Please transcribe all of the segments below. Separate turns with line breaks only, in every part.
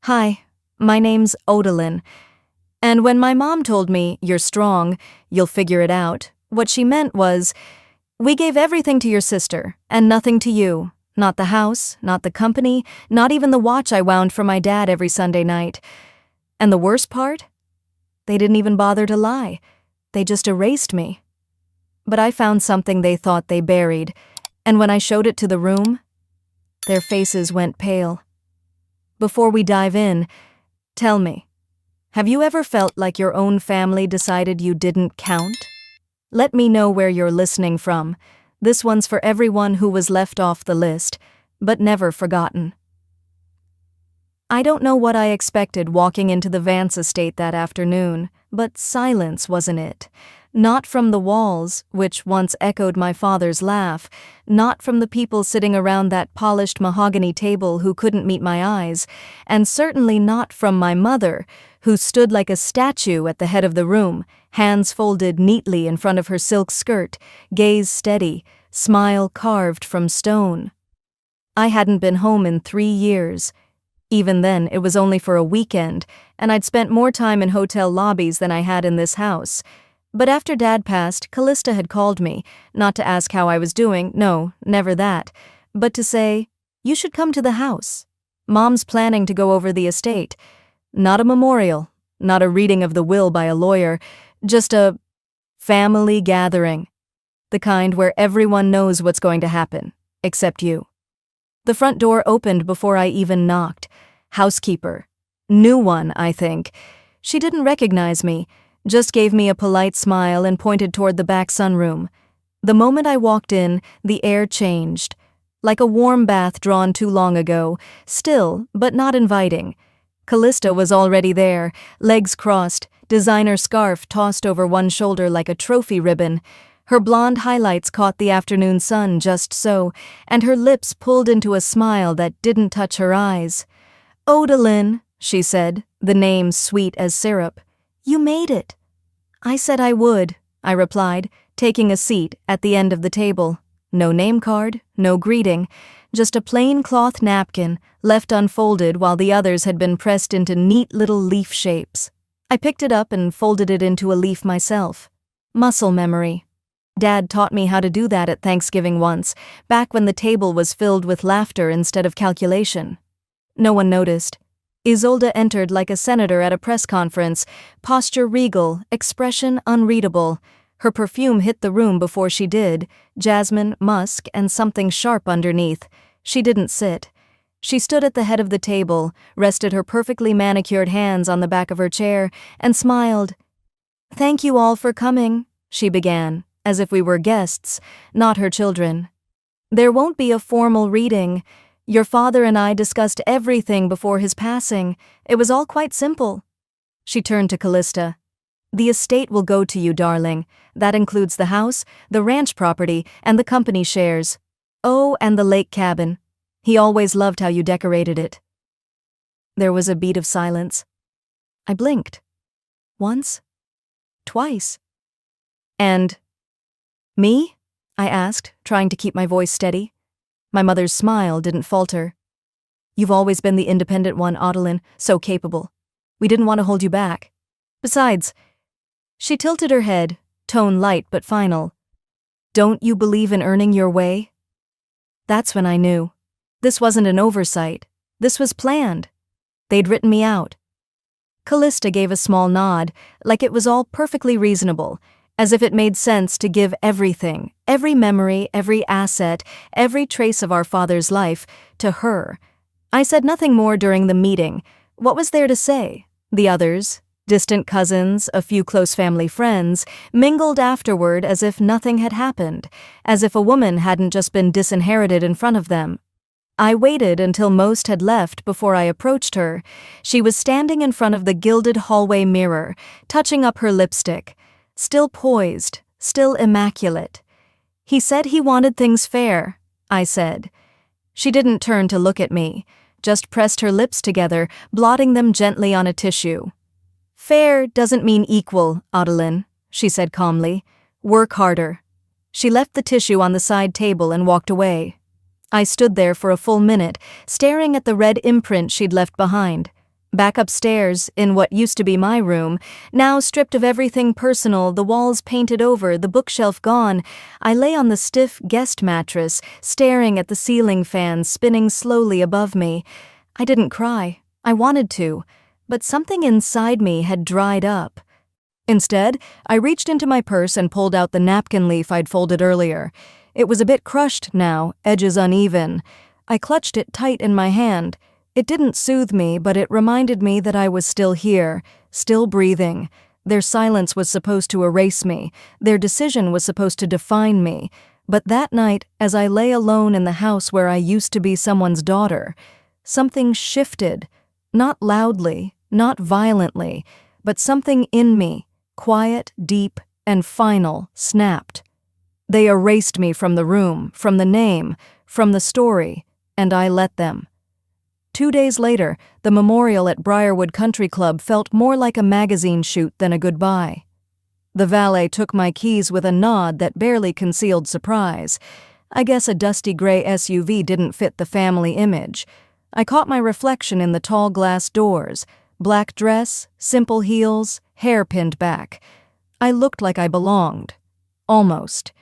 Hi, my name's Odalyn, and when my mom told me, "You're strong, you'll figure it out," what she meant was, we gave everything to your sister, and nothing to you. Not the house, not the company, not even the watch I wound for my dad every Sunday night. And the worst part? They didn't even bother to lie. They just erased me. But I found something they thought they buried, and when I showed it to the room, their faces went pale. Before we dive in, tell me, have you ever felt like your own family decided you didn't count? Let me know where you're listening from. This one's for everyone who was left off the list, but never forgotten. I don't know what I expected walking into the Vance estate that afternoon, but silence wasn't it. Not from the walls, which once echoed my father's laugh, not from the people sitting around that polished mahogany table who couldn't meet my eyes, and certainly not from my mother, who stood like a statue at the head of the room, hands folded neatly in front of her silk skirt, gaze steady, smile carved from stone. I hadn't been home in 3 years. Even then, it was only for a weekend, and I'd spent more time in hotel lobbies than I had in this house. But after Dad passed, Callista had called me, not to ask how I was doing, no, never that, but to say, "You should come to the house. Mom's planning to go over the estate. Not a memorial, not a reading of the will by a lawyer, just a family gathering. The kind where everyone knows what's going to happen, except you." The front door opened before I even knocked. Housekeeper. New one, I think. She didn't recognize me, just gave me a polite smile and pointed toward the back sunroom. The moment I walked in, the air changed. Like a warm bath drawn too long ago, still, but not inviting. Callista was already there, legs crossed, designer scarf tossed over one shoulder like a trophy ribbon. Her blonde highlights caught the afternoon sun just so, and her lips pulled into a smile that didn't touch her eyes. "Odalyn," she said, the name sweet as syrup. "You made it." "I said I would," I replied, taking a seat at the end of the table. No name card, no greeting, just a plain cloth napkin left unfolded while the others had been pressed into neat little leaf shapes. I picked it up and folded it into a leaf myself. Muscle memory. Dad taught me how to do that at Thanksgiving once, back when the table was filled with laughter instead of calculation. No one noticed. Isolde entered like a senator at a press conference, posture regal, expression unreadable. Her perfume hit the room before she did, jasmine, musk, and something sharp underneath. She didn't sit. She stood at the head of the table, rested her perfectly manicured hands on the back of her chair, and smiled. "Thank you all for coming," she began, as if we were guests, not her children. "There won't be a formal reading. Your father and I discussed everything before his passing. It was all quite simple." She turned to Callista. "The estate will go to you, darling. That includes the house, the ranch property, and the company shares. Oh, and the lake cabin. He always loved how you decorated it." There was a beat of silence. I blinked. Once. Twice. "And me?" I asked, trying to keep my voice steady. My mother's smile didn't falter. "You've always been the independent one, Odalyn, so capable. We didn't want to hold you back. Besides," she tilted her head, tone light but final, "don't you believe in earning your way?" That's when I knew. This wasn't an oversight. This was planned. They'd written me out. Callista gave a small nod, like it was all perfectly reasonable, as if it made sense to give everything, every memory, every asset, every trace of our father's life, to her. I said nothing more during the meeting. What was there to say? The others, distant cousins, a few close family friends, mingled afterward as if nothing had happened, as if a woman hadn't just been disinherited in front of them. I waited until most had left before I approached her. She was standing in front of the gilded hallway mirror, touching up her lipstick. Still poised, still immaculate. "He said he wanted things fair," I said. She didn't turn to look at me, just pressed her lips together, blotting them gently on a tissue. "Fair doesn't mean equal, Odalyn," she said calmly. "Work harder." She left the tissue on the side table and walked away. I stood there for a full minute, staring at the red imprint she'd left behind. Back upstairs, in what used to be my room, now stripped of everything personal, the walls painted over, the bookshelf gone, I lay on the stiff guest mattress, staring at the ceiling fan spinning slowly above me. I didn't cry. I wanted to, but something inside me had dried up. Instead, I reached into my purse and pulled out the napkin leaf I'd folded earlier. It was a bit crushed now, edges uneven. I clutched it tight in my hand. It didn't soothe me, but it reminded me that I was still here, still breathing. Their silence was supposed to erase me. Their decision was supposed to define me. But that night, as I lay alone in the house where I used to be someone's daughter, something shifted. Not loudly, not violently, but something in me, quiet, deep, and final, snapped. They erased me from the room, from the name, from the story, and I let them. 2 days later, the memorial at Briarwood Country Club felt more like a magazine shoot than a goodbye. The valet took my keys with a nod that barely concealed surprise. I guess a dusty gray SUV didn't fit the family image. I caught my reflection in the tall glass doors, black dress, simple heels, hair pinned back. I looked like I belonged. Almost.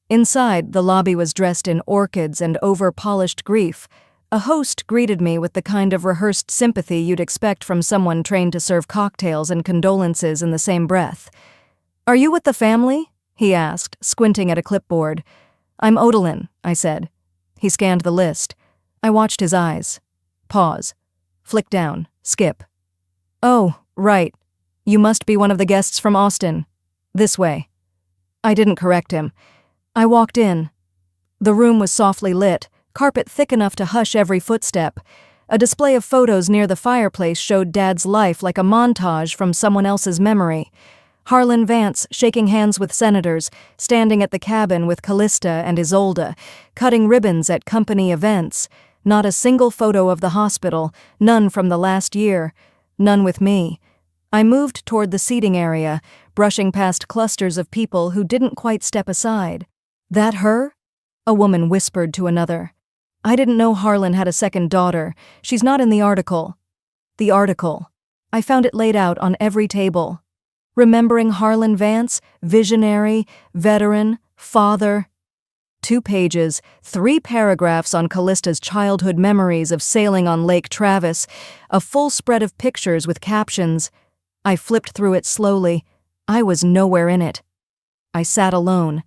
Inside, the lobby was dressed in orchids and over-polished grief. A host greeted me with the kind of rehearsed sympathy you'd expect from someone trained to serve cocktails and condolences in the same breath. "Are you with the family?" he asked, squinting at a clipboard. "I'm Odalyn," I said. He scanned the list. I watched his eyes. Pause. Flick down. Skip. "Oh, right. You must be one of the guests from Austin. This way." I didn't correct him. I walked in. The room was softly lit, carpet thick enough to hush every footstep. A display of photos near the fireplace showed Dad's life like a montage from someone else's memory. Harlan Vance shaking hands with senators, standing at the cabin with Callista and Isolde, cutting ribbons at company events. Not a single photo of the hospital, none from the last year, none with me. I moved toward the seating area, brushing past clusters of people who didn't quite step aside. "That her?" a woman whispered to another. I didn't know Harlan had a second daughter. She's not in the article. The article. I found it laid out on every table. Remembering Harlan Vance, visionary, veteran, father. 2 pages, 3 paragraphs on Callista's childhood memories of sailing on Lake Travis, a full spread of pictures with captions. I flipped through it slowly. I was nowhere in it. I sat alone.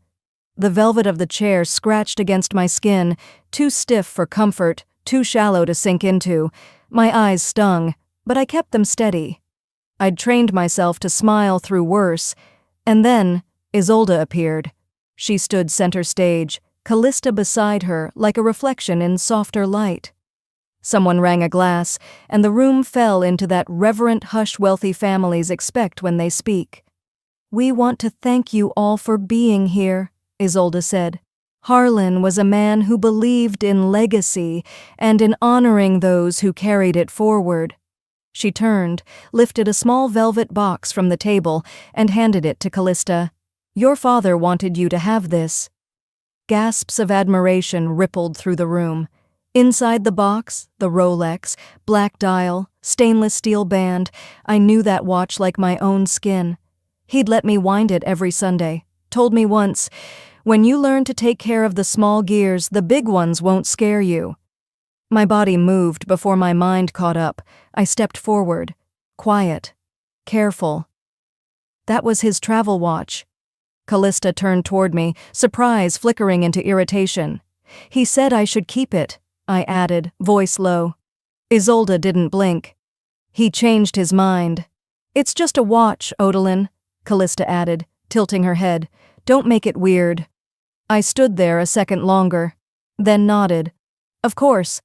The velvet of the chair scratched against my skin, too stiff for comfort, too shallow to sink into. My eyes stung, but I kept them steady. I'd trained myself to smile through worse. And then Isolde appeared. She stood center stage, Callista beside her like a reflection in softer light. Someone rang a glass, and the room fell into that reverent hush wealthy families expect when they speak. "We want to thank you all for being here," Isolde said. Harlan was a man who believed in legacy and in honoring those who carried it forward. She turned, lifted a small velvet box from the table, and handed it to Callista. "Your father wanted you to have this." Gasps of admiration rippled through the room. Inside the box, the Rolex, black dial, stainless steel band, I knew that watch like my own skin. He'd let me wind it every Sunday. Told me once, "When you learn to take care of the small gears, the big ones won't scare you." My body moved before my mind caught up. I stepped forward. Quiet. Careful. That was his travel watch. Callista turned toward me, surprise flickering into irritation. "He said I should keep it," I added, voice low. Isolde didn't blink. "He changed his mind." "It's just a watch, Odalyn," Callista added, tilting her head. "Don't make it weird." I stood there a second longer, then nodded. "Of course."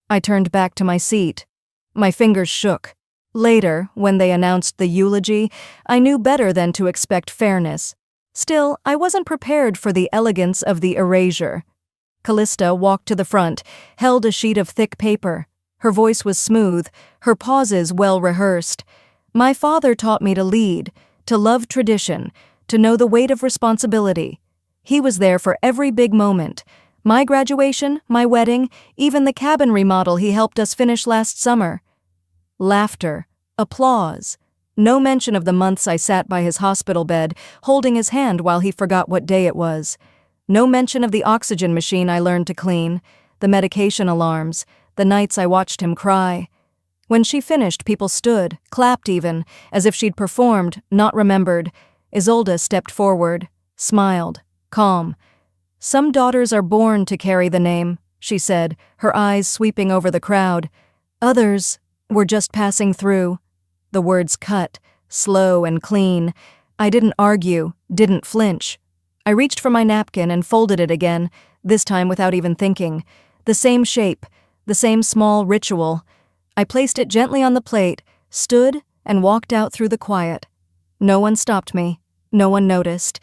I turned back to my seat. My fingers shook. Later, when they announced the eulogy, I knew better than to expect fairness. Still, I wasn't prepared for the elegance of the erasure. Callista walked to the front, held a sheet of thick paper. Her voice was smooth, her pauses well-rehearsed. "My father taught me to lead, to love tradition, to know the weight of responsibility. He was there for every big moment. My graduation, my wedding, even the cabin remodel he helped us finish last summer." laughter, applause. No mention of the months I sat by his hospital bed, holding his hand while he forgot what day it was. No mention of the oxygen machine I learned to clean, the medication alarms, the nights I watched him cry. When she finished, people stood, clapped even, as if she'd performed, not remembered. Isolde stepped forward, smiled, calm. "Some daughters are born to carry the name," she said, her eyes sweeping over the crowd. "Others were just passing through." The words cut, slow and clean. I didn't argue, didn't flinch. I reached for my napkin and folded it again, this time without even thinking. The same shape, the same small ritual. I placed it gently on the plate, stood, and walked out through the quiet. No one stopped me. No one noticed.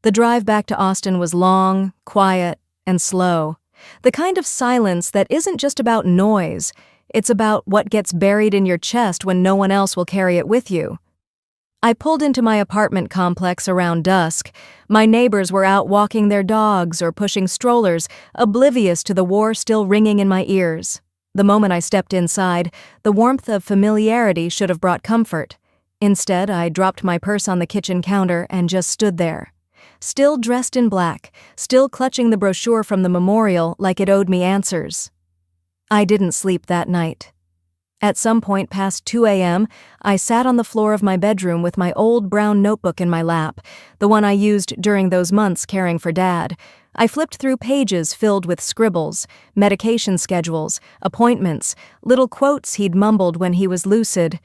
The drive back to Austin was long, quiet, and slow. The kind of silence that isn't just about noise. It's about what gets buried in your chest when no one else will carry it with you. I pulled into my apartment complex around dusk. My neighbors were out walking their dogs or pushing strollers, oblivious to the war still ringing in my ears. The moment I stepped inside, the warmth of familiarity should have brought comfort. Instead, I dropped my purse on the kitchen counter and just stood there. Still dressed in black, still clutching the brochure from the memorial like it owed me answers. I didn't sleep that night. At some point past 2 a.m., I sat on the floor of my bedroom with my old brown notebook in my lap, the one I used during those months caring for Dad. I flipped through pages filled with scribbles, medication schedules, appointments, little quotes he'd mumbled when he was lucid.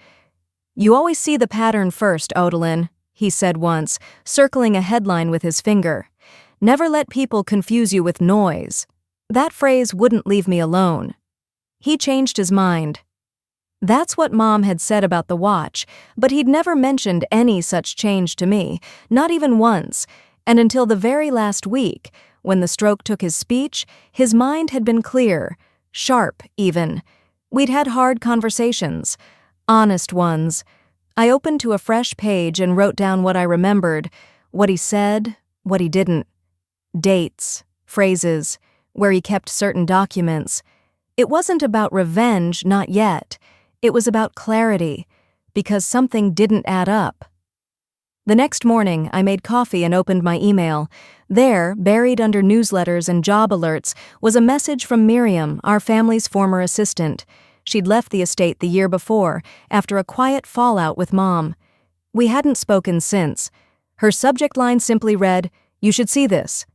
"You always see the pattern first, Odelin," he said once, circling a headline with his finger. "Never let people confuse you with noise." That phrase wouldn't leave me alone. He changed his mind. That's what Mom had said about the watch, but he'd never mentioned any such change to me, not even once, and until the very last week, when the stroke took his speech, his mind had been clear, sharp even. We'd had hard conversations, honest ones. I opened to a fresh page and wrote down what I remembered, what he said, what he didn't. Dates, phrases, where he kept certain documents. It wasn't about revenge, not yet. It was about clarity, because something didn't add up. The next morning, I made coffee and opened my email. There, buried under newsletters and job alerts, was a message from Miriam, our family's former assistant. She'd left the estate the year before, after a quiet fallout with Mom. We hadn't spoken since. Her subject line simply read, "You should see this."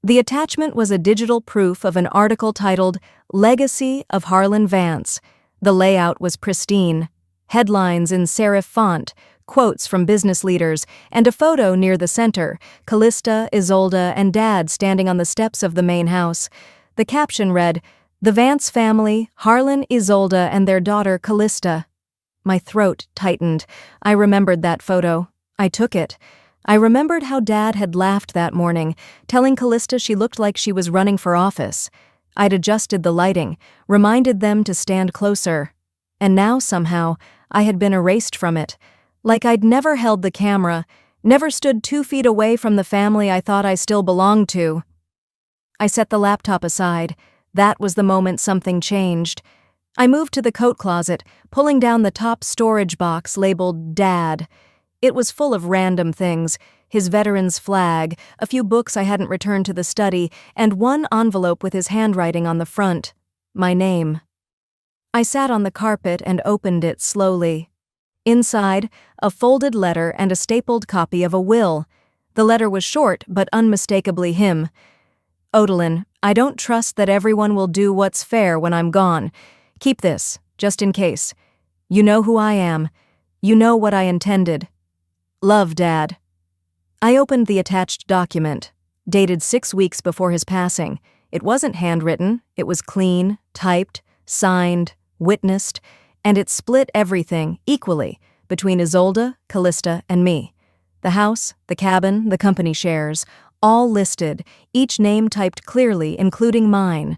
The attachment was a digital proof of an article titled, "Legacy of Harlan Vance." The layout was pristine. Headlines in serif font, quotes from business leaders, and a photo near the center, Callista, Isolde, and Dad standing on the steps of the main house. The caption read, "The Vance family, Harlan, Isolde, and their daughter Callista." My throat tightened. I remembered that photo. I took it. I remembered how Dad had laughed that morning, telling Callista she looked like she was running for office. I'd adjusted the lighting, reminded them to stand closer. And now, somehow, I had been erased from it. Like I'd never held the camera, never stood 2 feet away from the family I thought I still belonged to. I set the laptop aside. That was the moment something changed. I moved to the coat closet, pulling down the top storage box labeled Dad. It was full of random things, his veteran's flag, a few books I hadn't returned to the study, and one envelope with his handwriting on the front. My name. I sat on the carpet and opened it slowly. Inside, a folded letter and a stapled copy of a will. The letter was short, but unmistakably him. "Odelin, I don't trust that everyone will do what's fair when I'm gone. Keep this, just in case. You know who I am. You know what I intended. Love, Dad." I opened the attached document, dated 6 weeks before his passing. It wasn't handwritten, it was clean, typed, signed, witnessed, and it split everything equally between Isolde, Callista, and me. The house, the cabin, the company shares, all listed, each name typed clearly, including mine.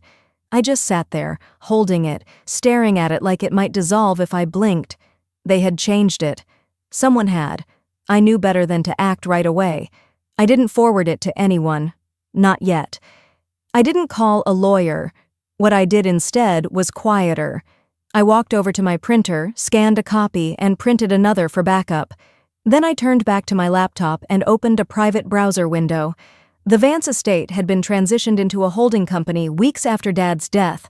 I just sat there, holding it, staring at it like it might dissolve if I blinked. They had changed it. Someone had. I knew better than to act right away. I didn't forward it to anyone. Not yet. I didn't call a lawyer. What I did instead was quieter. I walked over to my printer, scanned a copy, and printed another for backup. Then I turned back to my laptop and opened a private browser window. The Vance estate had been transitioned into a holding company weeks after Dad's death.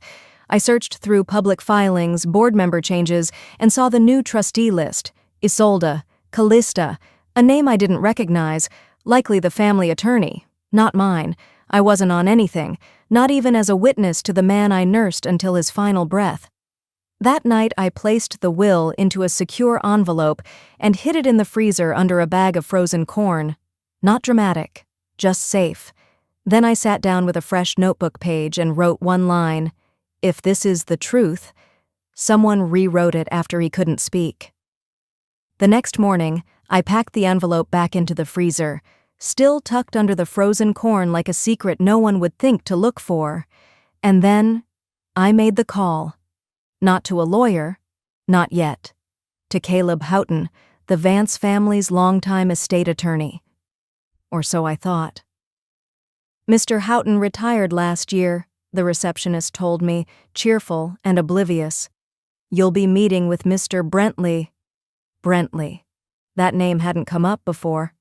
I searched through public filings, board member changes, and saw the new trustee list: Isolde, Callista, a name I didn't recognize, likely the family attorney. Not mine. I wasn't on anything, not even as a witness to the man I nursed until his final breath. That night I placed the will into a secure envelope and hid it in the freezer under a bag of frozen corn. Not dramatic, just safe. Then I sat down with a fresh notebook page and wrote one line: "If this is the truth." Someone rewrote it after he couldn't speak. The next morning, I packed the envelope back into the freezer, still tucked under the frozen corn like a secret no one would think to look for. And then, I made the call. Not to a lawyer, not yet. To Caleb Houghton, the Vance family's longtime estate attorney. Or so I thought. Mr. Houghton retired last year, the receptionist told me, cheerful and oblivious. You'll be meeting with Mr. Brentley. Brentley. That name hadn't come up before.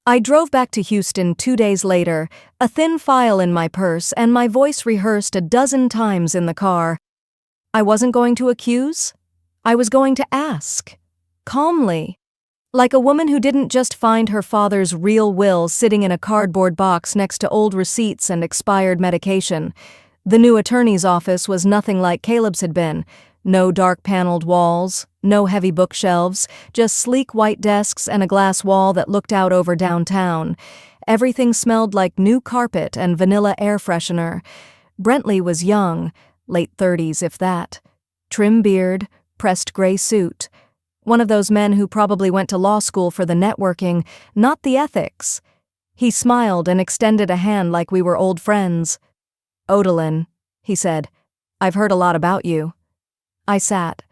I drove back to Houston 2 days later, a thin file in my purse and my voice rehearsed a dozen times in the car. I wasn't going to accuse. I was going to ask. Calmly. Like a woman who didn't just find her father's real will sitting in a cardboard box next to old receipts and expired medication. The new attorney's office was nothing like Caleb's had been. No dark-paneled walls, no heavy bookshelves, just sleek white desks and a glass wall that looked out over downtown. Everything smelled like new carpet and vanilla air freshener. Brentley was young, late 30s if that. Trim beard, pressed gray suit. One of those men who probably went to law school for the networking, not the ethics. He smiled and extended a hand like we were old friends. "Odalyn," he said, "I've heard a lot about you." I sat.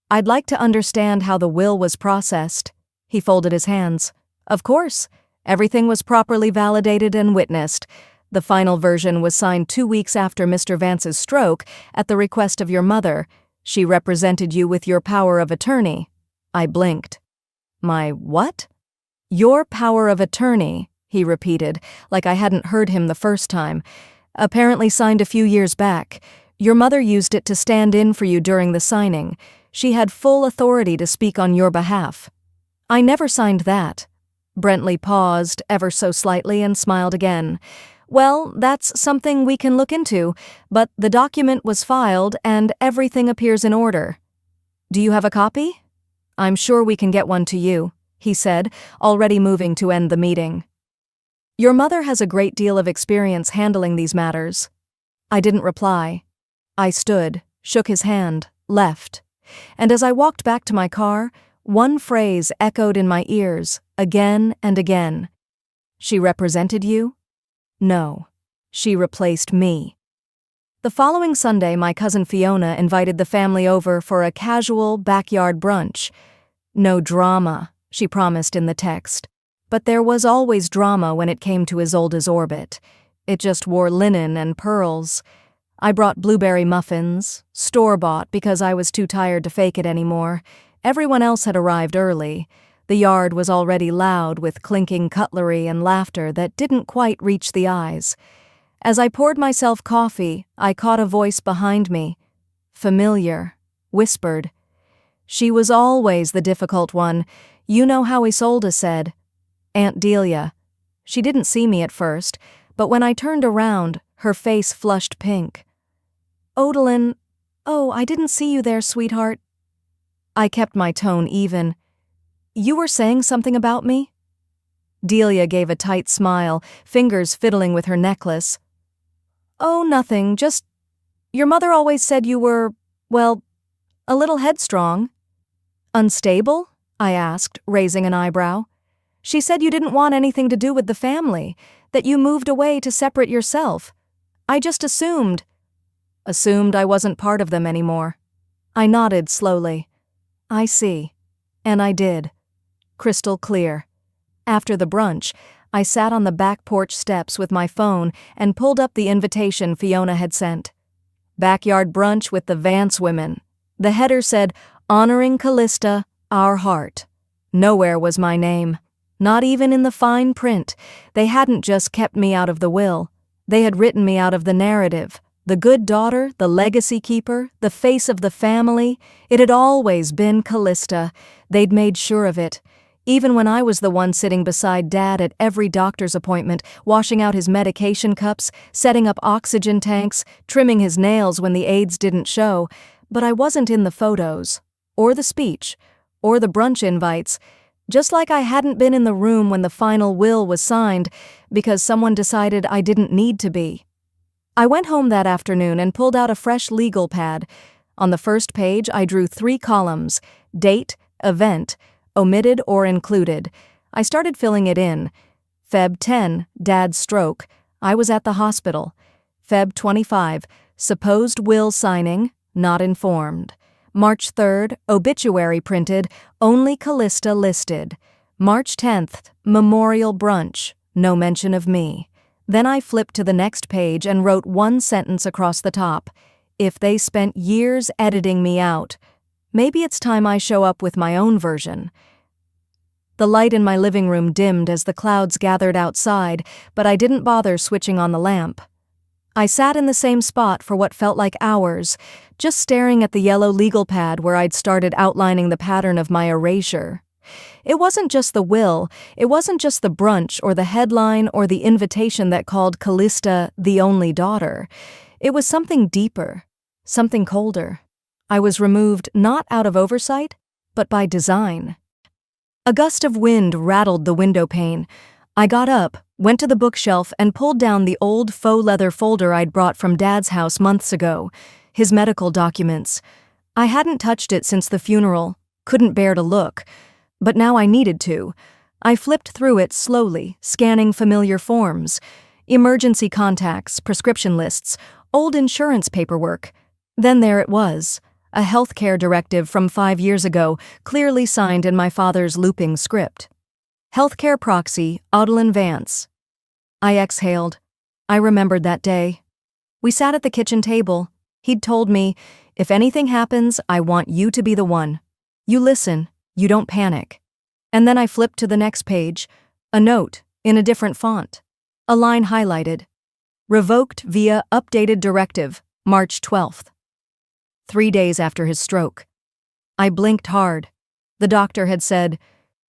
"I'd like to understand how the will was processed." He folded his hands. "Of course. Everything was properly validated and witnessed. The final version was signed 2 weeks after Mr. Vance's stroke at the request of your mother. She represented you with your power of attorney." I blinked. "My what?" "Your power of attorney," he repeated, like I hadn't heard him the first time. "Apparently signed a few years back. Your mother used it to stand in for you during the signing. She had full authority to speak on your behalf." "I never signed that." Brentley paused ever so slightly and smiled again. "Well, that's something we can look into, but the document was filed and everything appears in order." "Do you have a copy?" "I'm sure we can get one to you," he said, already moving to end the meeting. "Your mother has a great deal of experience handling these matters." I didn't reply. I stood, shook his hand, left. And as I walked back to my car, one phrase echoed in my ears, again and again. "She represented you?" "No. She replaced me." The following Sunday, my cousin Fiona invited the family over for a casual backyard brunch. No drama, she promised in the text. But there was always drama when it came to Isolde's orbit. It just wore linen and pearls. I brought blueberry muffins, store-bought because I was too tired to fake it anymore. Everyone else had arrived early. The yard was already loud with clinking cutlery and laughter that didn't quite reach the eyes. As I poured myself coffee, I caught a voice behind me. Familiar, whispered. "She was always the difficult one. You know how Isolde said." Aunt Delia. She didn't see me at first, but when I turned around, her face flushed pink. "Odalyn, oh, I didn't see you there, sweetheart." I kept my tone even. "You were saying something about me?" Delia gave a tight smile, fingers fiddling with her necklace. "Oh, nothing, just... Your mother always said you were, well, a little headstrong." "Unstable?" I asked, raising an eyebrow. "She said you didn't want anything to do with the family, that you moved away to separate yourself. I just assumed..." "Assumed I wasn't part of them anymore." I nodded slowly. "I see." And I did. Crystal clear. After the brunch, I sat on the back porch steps with my phone and pulled up the invitation Fiona had sent. Backyard brunch with the Vance women. The header said, "Honoring Callista, our heart." Nowhere was my name. Not even in the fine print. They hadn't just kept me out of the will. They had written me out of the narrative. The good daughter, the legacy keeper, the face of the family. It had always been Callista. They'd made sure of it. Even when I was the one sitting beside Dad at every doctor's appointment, washing out his medication cups, setting up oxygen tanks, trimming his nails when the aides didn't show. But I wasn't in the photos, or the speech, or the brunch invites, just like I hadn't been in the room when the final will was signed because someone decided I didn't need to be. I went home that afternoon and pulled out a fresh legal pad. On the first page, I drew 3 columns: date, event, omitted or included. I started filling it in. Feb 10, Dad's stroke. I was at the hospital. Feb 25, supposed will signing, not informed. March 3rd, obituary printed, only Callista listed. March 10th, memorial brunch, no mention of me. Then I flipped to the next page and wrote 1 sentence across the top. If they spent years editing me out, maybe it's time I show up with my own version. The light in my living room dimmed as the clouds gathered outside, but I didn't bother switching on the lamp. I sat in the same spot for what felt like hours, just staring at the yellow legal pad where I'd started outlining the pattern of my erasure. It wasn't just the will, it wasn't just the brunch or the headline or the invitation that called Callista the only daughter. It was something deeper, something colder. I was removed not out of oversight, but by design. A gust of wind rattled the window pane. I got up, went to the bookshelf, and pulled down the old faux leather folder I'd brought from Dad's house months ago, his medical documents. I hadn't touched it since the funeral, couldn't bear to look, but now I needed to. I flipped through it slowly, scanning familiar forms, emergency contacts, prescription lists, old insurance paperwork. Then there it was, a healthcare directive from 5 years ago, clearly signed in my father's looping script. Healthcare proxy, Audlin Vance. I exhaled. I remembered that day. We sat at the kitchen table. He'd told me, if anything happens, I want you to be the one. You listen, you don't panic. And then I flipped to the next page, a note, in a different font. A line highlighted. Revoked via updated directive, March 12th. 3 days after his stroke. I blinked hard. The doctor had said,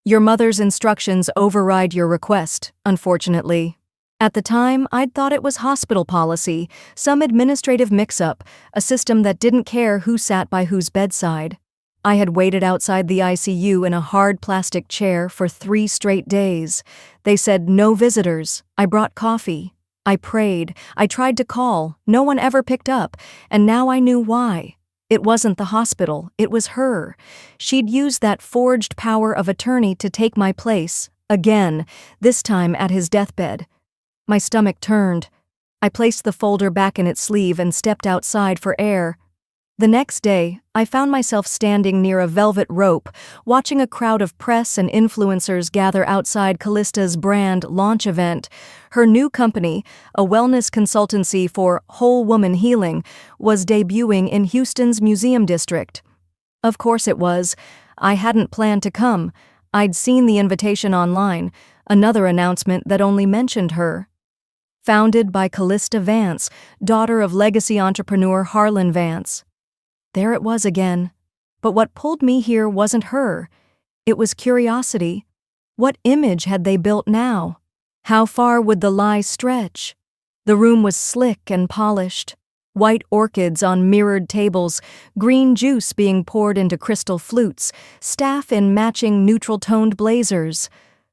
"Your mother's instructions override your request, unfortunately." At the time, I'd thought it was hospital policy, some administrative mix-up, a system that didn't care who sat by whose bedside. I had waited outside the ICU in a hard plastic chair for 3 straight days. They said no visitors. I brought coffee. I prayed. I tried to call. No one ever picked up, and now I knew why. It wasn't the hospital, it was her. She'd used that forged power of attorney to take my place, again, this time at his deathbed. My stomach turned. I placed the folder back in its sleeve and stepped outside for air. The next day, I found myself standing near a velvet rope, watching a crowd of press and influencers gather outside Callista's brand launch event. Her new company, a wellness consultancy for whole woman healing, was debuting in Houston's Museum District. Of course it was. I hadn't planned to come. I'd seen the invitation online, another announcement that only mentioned her. Founded by Callista Vance, daughter of legacy entrepreneur Harlan Vance. There it was again. But what pulled me here wasn't her. It was curiosity. What image had they built now? How far would the lie stretch? The room was slick and polished. White orchids on mirrored tables, green juice being poured into crystal flutes, staff in matching neutral-toned blazers.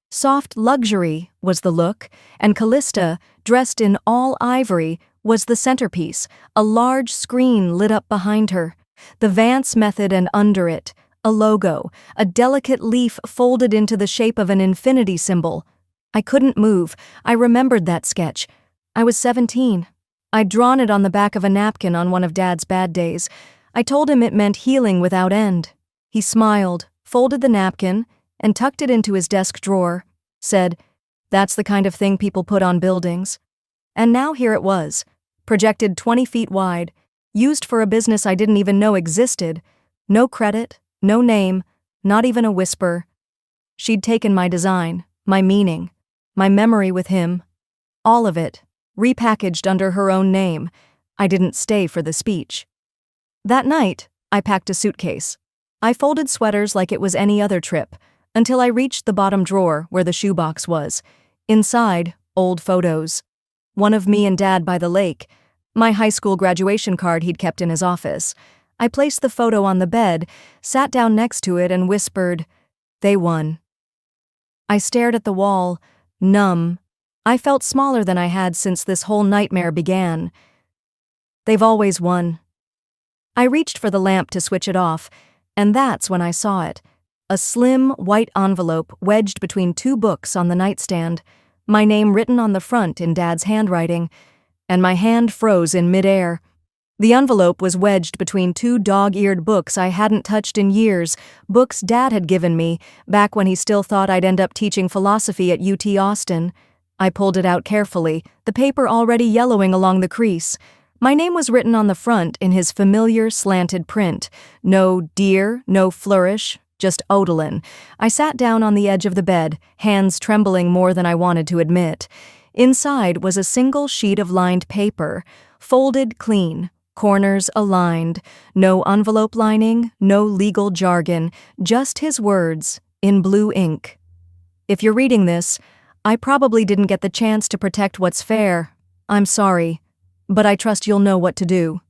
Soft luxury was the look, and Callista, dressed in all ivory, was the centerpiece, a large screen lit up behind her. The Vance method, and under it, a logo, a delicate leaf folded into the shape of an infinity symbol. I couldn't move. I remembered that sketch. I was 17. I'd drawn it on the back of a napkin on one of Dad's bad days. I told him it meant healing without end. He smiled, folded the napkin, and tucked it into his desk drawer, said, "That's the kind of thing people put on buildings." And now here it was, projected 20 feet wide, used for a business I didn't even know existed, No credit, no name, not even a whisper. She'd taken my design, my meaning, my memory with him, all of it, repackaged under her own name. I didn't stay for the speech. That night, I packed a suitcase. I folded sweaters like it was any other trip, until I reached the bottom drawer where the shoebox was. Inside, old photos. One of me and Dad by the lake, my high school graduation card he'd kept in his office. I placed the photo on the bed, sat down next to it and whispered, "They won." I stared at the wall, numb. I felt smaller than I had since this whole nightmare began. They've always won. I reached for the lamp to switch it off, and that's when I saw it. A slim, white envelope wedged between two books on the nightstand, my name written on the front in Dad's handwriting, and my hand froze in midair. The envelope was wedged between two dog-eared books I hadn't touched in years, books Dad had given me, back when he still thought I'd end up teaching philosophy at UT Austin. I pulled it out carefully, the paper already yellowing along the crease. My name was written on the front in his familiar slanted print. No deer, no flourish, just Odalin. I sat down on the edge of the bed, hands trembling more than I wanted to admit. Inside was a single sheet of lined paper, folded clean, corners aligned, no envelope lining, no legal jargon, just his words, in blue ink. If you're reading this, I probably didn't get the chance to protect what's fair. I'm sorry, but I trust you'll know what to do.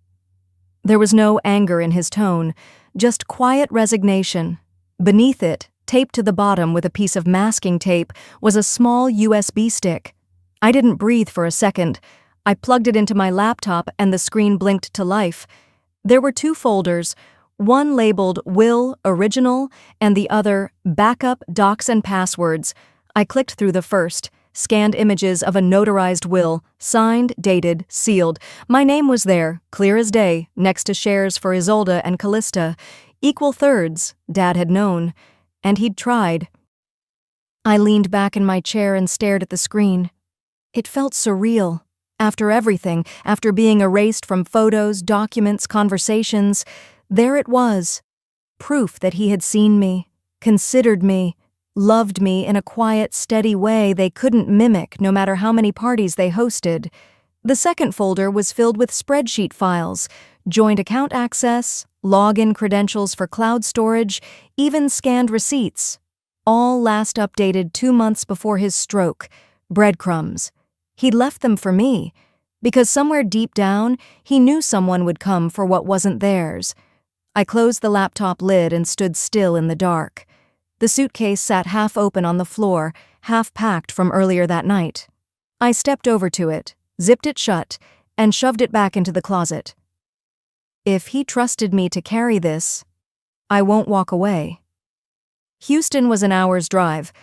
There was no anger in his tone, just quiet resignation. Beneath it, taped to the bottom with a piece of masking tape, was a small USB stick. I didn't breathe for a second. I plugged it into my laptop and the screen blinked to life. There were two folders, one labeled Will Original and the other Backup Docs and Passwords. I clicked through the first, scanned images of a notarized will, signed, dated, sealed. My name was there, clear as day, next to shares for Isolde and Callista. Equal thirds, Dad had known, and he'd tried. I leaned back in my chair and stared at the screen. It felt surreal. After everything, after being erased from photos, documents, conversations, there it was. Proof that he had seen me, considered me, loved me in a quiet, steady way they couldn't mimic no matter how many parties they hosted. The second folder was filled with spreadsheet files, joint account access, login credentials for cloud storage, even scanned receipts. All last updated 2 months before his stroke. Breadcrumbs. He'd left them for me, because somewhere deep down, he knew someone would come for what wasn't theirs. I closed the laptop lid and stood still in the dark. The suitcase sat half open on the floor, half packed from earlier that night. I stepped over to it, zipped it shut, and shoved it back into the closet. If he trusted me to carry this, I won't walk away. Houston was an hour's drive.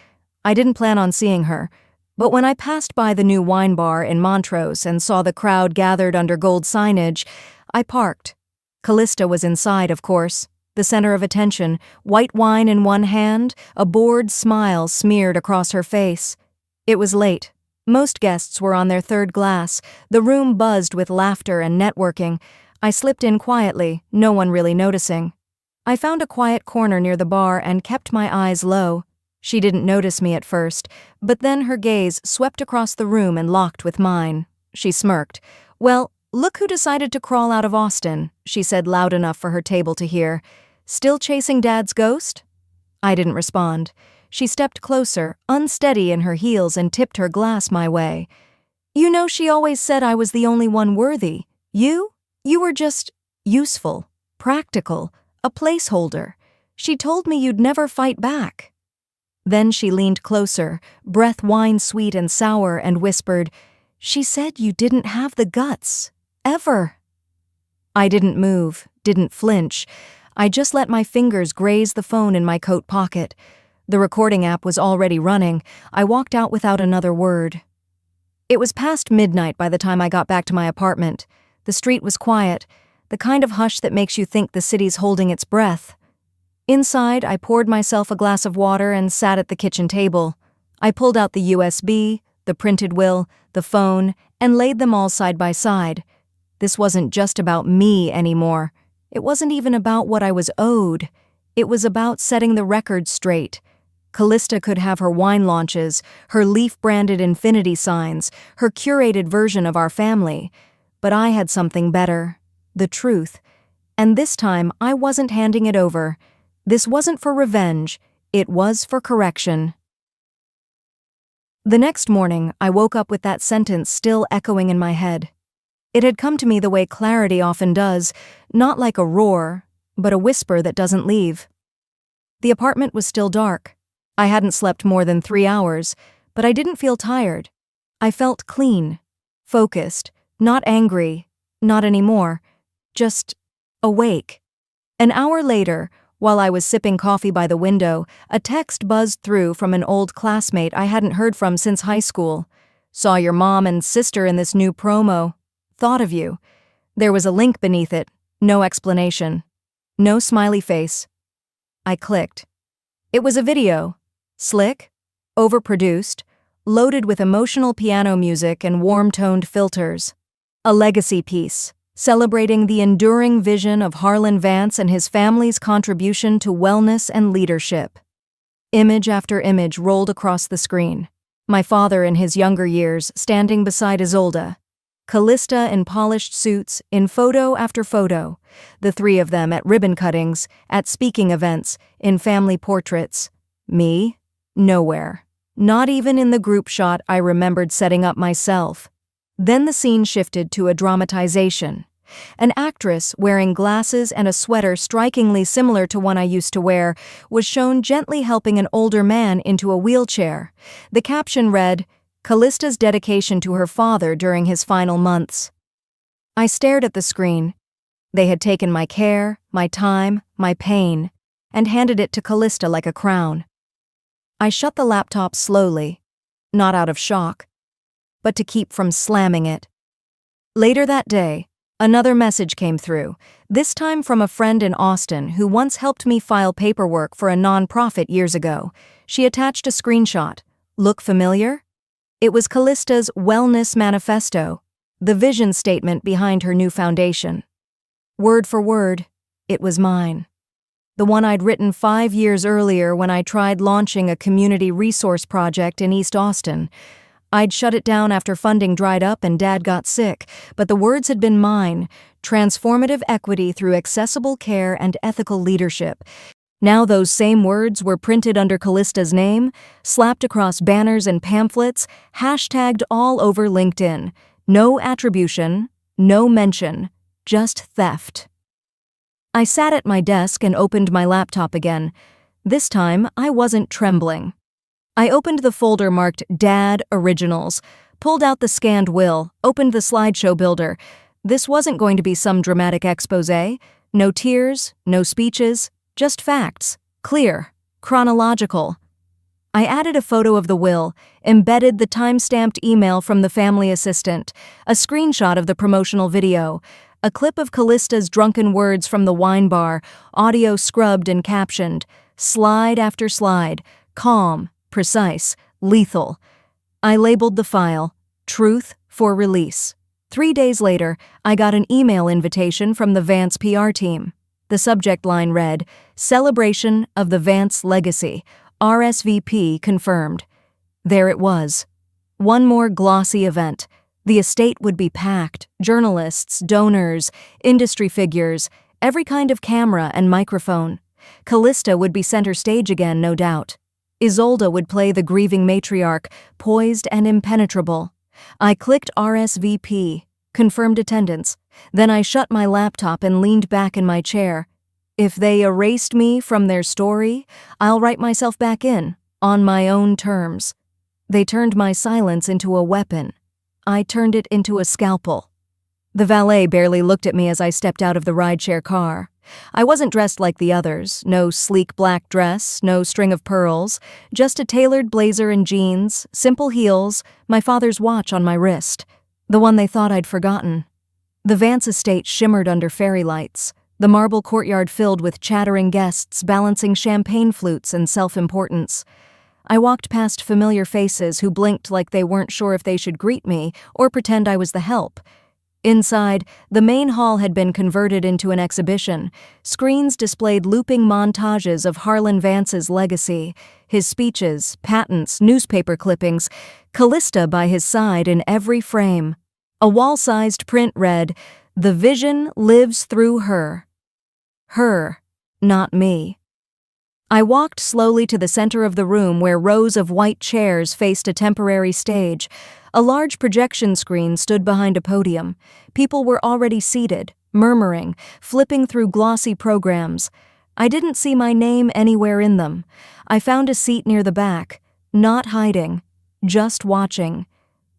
I didn't plan on seeing her, but when I passed by the new wine bar in Montrose and saw the crowd gathered under gold signage, I parked. Callista was inside, of course, the center of attention, white wine in one hand, a bored smile smeared across her face. It was late. Most guests were on their third glass. The room buzzed with laughter and networking. I slipped in quietly, no one really noticing. I found a quiet corner near the bar and kept my eyes low. She didn't notice me at first, but then her gaze swept across the room and locked with mine. She smirked. "Well, look who decided to crawl out of Austin," she said loud enough for her table to hear. "Still chasing Dad's ghost?" I didn't respond. She stepped closer, unsteady in her heels, and tipped her glass my way. "You know, she always said I was the only one worthy. You were just useful, practical, a placeholder. She told me you'd never fight back." Then she leaned closer, breath wine-sweet and sour, and whispered, "She said you didn't have the guts. Ever." I didn't move, didn't flinch. I just let my fingers graze the phone in my coat pocket. The recording app was already running. I walked out without another word. It was past midnight by the time I got back to my apartment. The street was quiet, the kind of hush that makes you think the city's holding its breath. Inside, I poured myself a glass of water and sat at the kitchen table. I pulled out the USB, the printed will, the phone, and laid them all side by side. This wasn't just about me anymore. It wasn't even about what I was owed. It was about setting the record straight. Callista could have her wine launches, her leaf-branded infinity signs, her curated version of our family. But I had something better. The truth. And this time, I wasn't handing it over. This wasn't for revenge. It was for correction. The next morning, I woke up with that sentence still echoing in my head. It had come to me the way clarity often does, not like a roar, but a whisper that doesn't leave. The apartment was still dark. I hadn't slept more than 3 hours, but I didn't feel tired. I felt clean, focused, not angry, not anymore, just awake. An hour later, while I was sipping coffee by the window, a text buzzed through from an old classmate I hadn't heard from since high school. Saw your mom and sister in this new promo. Thought of you. There was a link beneath it, no explanation. No smiley face. I clicked. It was a video. Slick, overproduced, loaded with emotional piano music and warm-toned filters. A legacy piece, celebrating the enduring vision of Harlan Vance and his family's contribution to wellness and leadership. Image after image rolled across the screen. My father in his younger years standing beside Isolde. Callista in polished suits, in photo after photo. The three of them at ribbon cuttings, at speaking events, in family portraits. Me? Nowhere. Not even in the group shot I remembered setting up myself. Then the scene shifted to a dramatization. An actress, wearing glasses and a sweater strikingly similar to one I used to wear, was shown gently helping an older man into a wheelchair. The caption read, "Callista's dedication to her father during his final months." I stared at the screen. They had taken my care, my time, my pain, and handed it to Callista like a crown. I shut the laptop slowly, not out of shock, but to keep from slamming it. Later that day, another message came through, this time from a friend in Austin who once helped me file paperwork for a nonprofit years ago. She attached a screenshot. Look familiar? It was Callista's Wellness Manifesto, the vision statement behind her new foundation. Word for word, it was mine. The one I'd written 5 years earlier when I tried launching a community resource project in East Austin. I'd shut it down after funding dried up and Dad got sick, but the words had been mine: transformative equity through accessible care and ethical leadership. Now those same words were printed under Callista's name, slapped across banners and pamphlets, hashtagged all over LinkedIn. No attribution, no mention, just theft. I sat at my desk and opened my laptop again. This time, I wasn't trembling. I opened the folder marked Dad Originals, pulled out the scanned will, opened the slideshow builder. This wasn't going to be some dramatic exposé. No tears, no speeches, just facts. Clear, chronological. I added a photo of the will, embedded the time-stamped email from the family assistant, a screenshot of the promotional video, a clip of Callista's drunken words from the wine bar, audio scrubbed and captioned, slide after slide, calm, precise, lethal. I labeled the file, Truth for Release. 3 days later, I got an email invitation from the Vance PR team. The subject line read, Celebration of the Vance Legacy, RSVP confirmed. There it was. One more glossy event. The estate would be packed, journalists, donors, industry figures, every kind of camera and microphone. Callista would be center stage again, no doubt. Isolde would play the grieving matriarch, poised and impenetrable. I clicked RSVP, confirmed attendance. Then I shut my laptop and leaned back in my chair. If they erased me from their story, I'll write myself back in, on my own terms. They turned my silence into a weapon. I turned it into a scalpel. The valet barely looked at me as I stepped out of the rideshare car. I wasn't dressed like the others, no sleek black dress, no string of pearls, just a tailored blazer and jeans, simple heels, my father's watch on my wrist, the one they thought I'd forgotten. The Vance estate shimmered under fairy lights, the marble courtyard filled with chattering guests balancing champagne flutes and self-importance. I walked past familiar faces who blinked like they weren't sure if they should greet me or pretend I was the help. Inside, the main hall had been converted into an exhibition. Screens displayed looping montages of Harlan Vance's legacy, his speeches, patents, newspaper clippings, Callista by his side in every frame. A wall-sized print read, "The vision lives through her." Her, not me. I walked slowly to the center of the room where rows of white chairs faced a temporary stage. A large projection screen stood behind a podium. People were already seated, murmuring, flipping through glossy programs. I didn't see my name anywhere in them. I found a seat near the back, not hiding, just watching.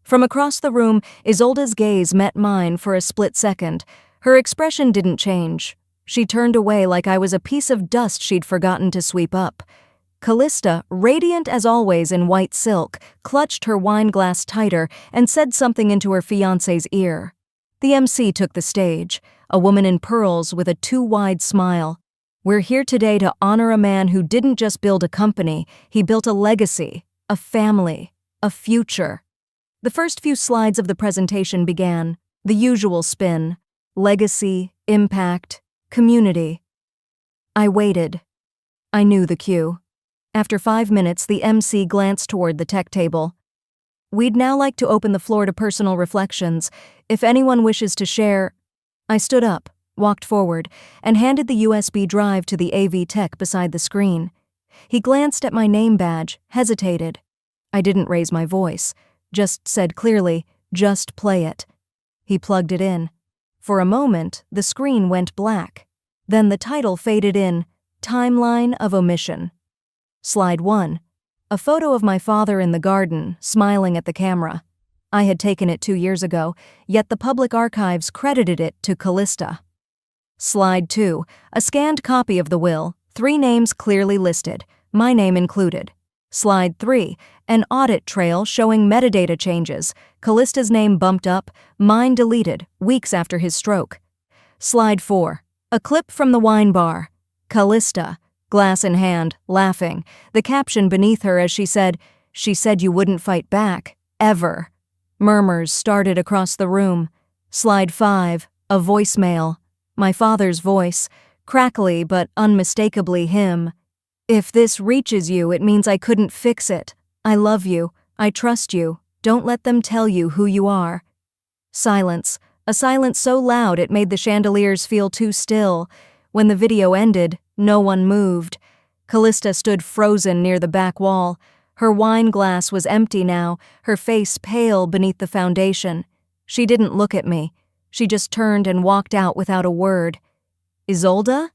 From across the room, Isolda's gaze met mine for a split second. Her expression didn't change. She turned away like I was a piece of dust she'd forgotten to sweep up. Callista, radiant as always in white silk, clutched her wine glass tighter and said something into her fiancé's ear. The MC took the stage, a woman in pearls with a too-wide smile. "We're here today to honor a man who didn't just build a company, he built a legacy, a family, a future." The first few slides of the presentation began, the usual spin: legacy, impact, community. I waited. I knew the cue. After 5 minutes, the MC glanced toward the tech table. "We'd now like to open the floor to personal reflections. If anyone wishes to share..." I stood up, walked forward, and handed the USB drive to the AV tech beside the screen. He glanced at my name badge, hesitated. I didn't raise my voice, just said clearly, "Just play it." He plugged it in. For a moment, the screen went black. Then the title faded in, "Timeline of Omission." Slide 1. A photo of my father in the garden, smiling at the camera. I had taken it 2 years ago, yet the public archives credited it to Callista. Slide 2. A scanned copy of the will, 3 names clearly listed, my name included. Slide 3. An audit trail showing metadata changes, Callista's name bumped up, mine deleted, weeks after his stroke. Slide 4. A clip from the wine bar. Callista, glass in hand, laughing, the caption beneath her as she said you wouldn't fight back, ever. Murmurs started across the room. Slide 5. A voicemail. My father's voice, crackly but unmistakably him. "If this reaches you, it means I couldn't fix it. I love you. I trust you. Don't let them tell you who you are." Silence. A silence so loud it made the chandeliers feel too still. When the video ended, no one moved. Callista stood frozen near the back wall. Her wine glass was empty now, her face pale beneath the foundation. She didn't look at me. She just turned and walked out without a word. "Isolda?"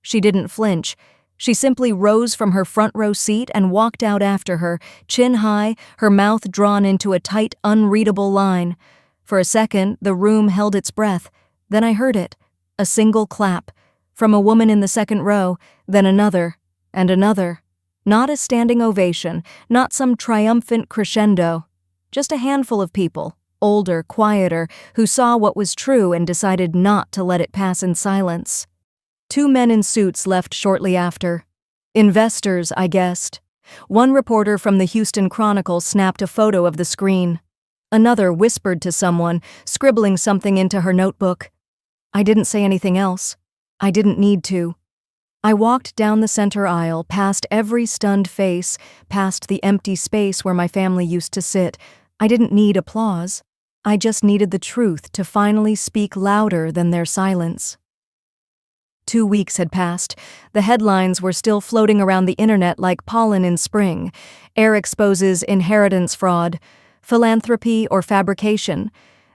She didn't flinch. She simply rose from her front row seat and walked out after her, chin high, her mouth drawn into a tight, unreadable line. For a second, the room held its breath. Then I heard it. A single clap. From a woman in the second row, then another, and another. Not a standing ovation, not some triumphant crescendo. Just a handful of people, older, quieter, who saw what was true and decided not to let it pass in silence. 2 men in suits left shortly after. Investors, I guessed. One reporter from the Houston Chronicle snapped a photo of the screen. Another whispered to someone, scribbling something into her notebook. I didn't say anything else. I didn't need to. I walked down the center aisle, past every stunned face, past the empty space where my family used to sit. I didn't need applause. I just needed the truth to finally speak louder than their silence. 2 weeks had passed. The headlines were still floating around the internet like pollen in spring. Heir exposes inheritance fraud, philanthropy or fabrication.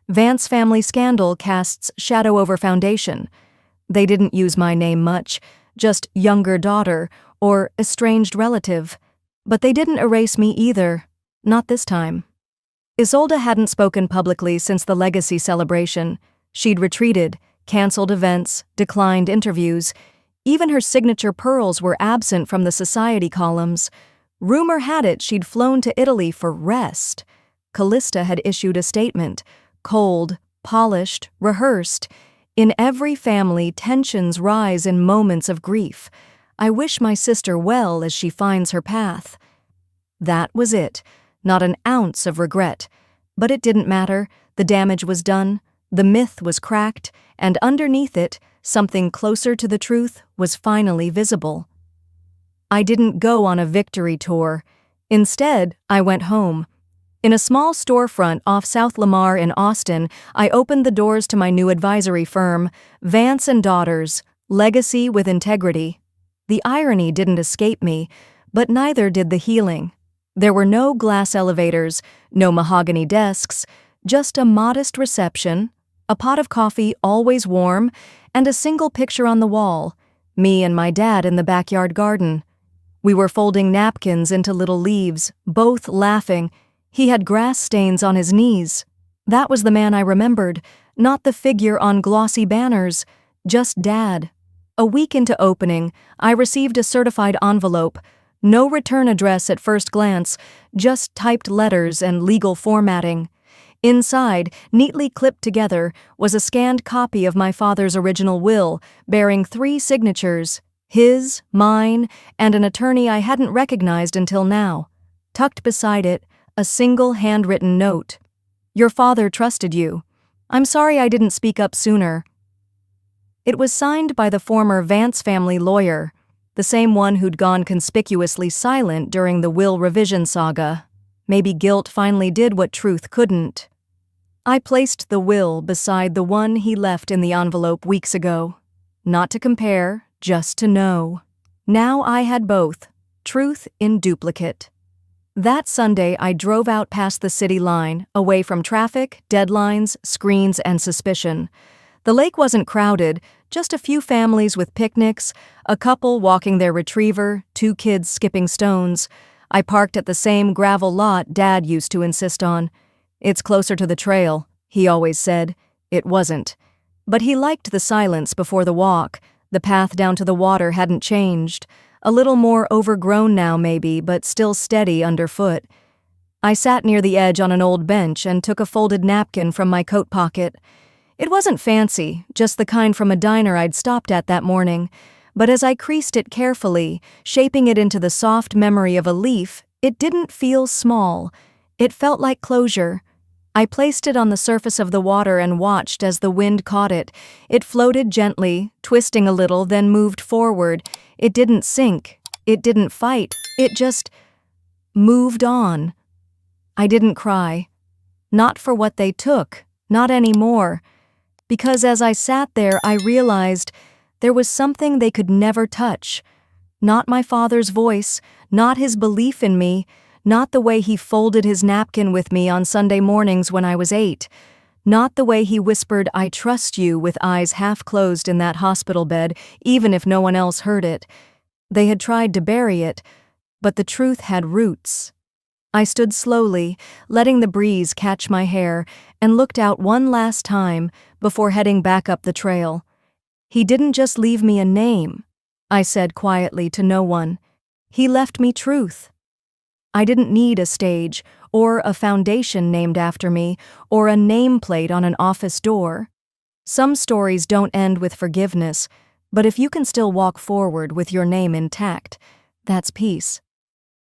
Vance family scandal casts shadow over foundation. They didn't use my name much, just younger daughter or estranged relative. But they didn't erase me either, not this time. Isolda hadn't spoken publicly since the legacy celebration. She'd retreated, canceled events, declined interviews. Even her signature pearls were absent from the society columns. Rumor had it she'd flown to Italy for rest. Callista had issued a statement, cold, polished, rehearsed. In every family, tensions rise in moments of grief. I wish my sister well as she finds her path. That was it. Not an ounce of regret. But it didn't matter. The damage was done. The myth was cracked, and underneath it, something closer to the truth was finally visible. I didn't go on a victory tour. Instead, I went home. In a small storefront off South Lamar in Austin, I opened the doors to my new advisory firm, Vance & Daughters, Legacy with Integrity. The irony didn't escape me, but neither did the healing. There were no glass elevators, no mahogany desks, just a modest reception, a pot of coffee always warm, and a single picture on the wall, me and my dad in the backyard garden. We were folding napkins into little leaves, both laughing. He had grass stains on his knees. That was the man I remembered, not the figure on glossy banners, just Dad. A week into opening, I received a certified envelope. No return address at first glance, just typed letters and legal formatting. Inside, neatly clipped together, was a scanned copy of my father's original will, bearing 3 signatures, his, mine, and an attorney I hadn't recognized until now. Tucked beside it, a single handwritten note. "Your father trusted you. I'm sorry I didn't speak up sooner." It was signed by the former Vance family lawyer, the same one who'd gone conspicuously silent during the will revision saga. Maybe guilt finally did what truth couldn't. I placed the will beside the one he left in the envelope weeks ago. Not to compare, just to know. Now I had both, truth in duplicate. That Sunday, I drove out past the city line, away from traffic, deadlines, screens, and suspicion. The lake wasn't crowded, just a few families with picnics, a couple walking their retriever, 2 kids skipping stones. I parked at the same gravel lot Dad used to insist on. "It's closer to the trail," he always said. It wasn't. But he liked the silence before the walk. The path down to the water hadn't changed. A little more overgrown now maybe, but still steady underfoot. I sat near the edge on an old bench and took a folded napkin from my coat pocket. It wasn't fancy, just the kind from a diner I'd stopped at that morning. But as I creased it carefully, shaping it into the soft memory of a leaf, it didn't feel small. It felt like closure. I placed it on the surface of the water and watched as the wind caught it. It floated gently, twisting a little, then moved forward. It didn't sink. It didn't fight. It just moved on. I didn't cry. Not for what they took. Not anymore. Because as I sat there, I realized there was something they could never touch. Not my father's voice, not his belief in me, not the way he folded his napkin with me on Sunday mornings when I was 8. Not the way he whispered, "I trust you," with eyes half closed in that hospital bed, even if no one else heard it. They had tried to bury it, but the truth had roots. I stood slowly, letting the breeze catch my hair, and looked out one last time before heading back up the trail. "He didn't just leave me a name," I said quietly to no one. "He left me truth." I didn't need a stage, or a foundation named after me, or a nameplate on an office door. Some stories don't end with forgiveness, but if you can still walk forward with your name intact, that's peace.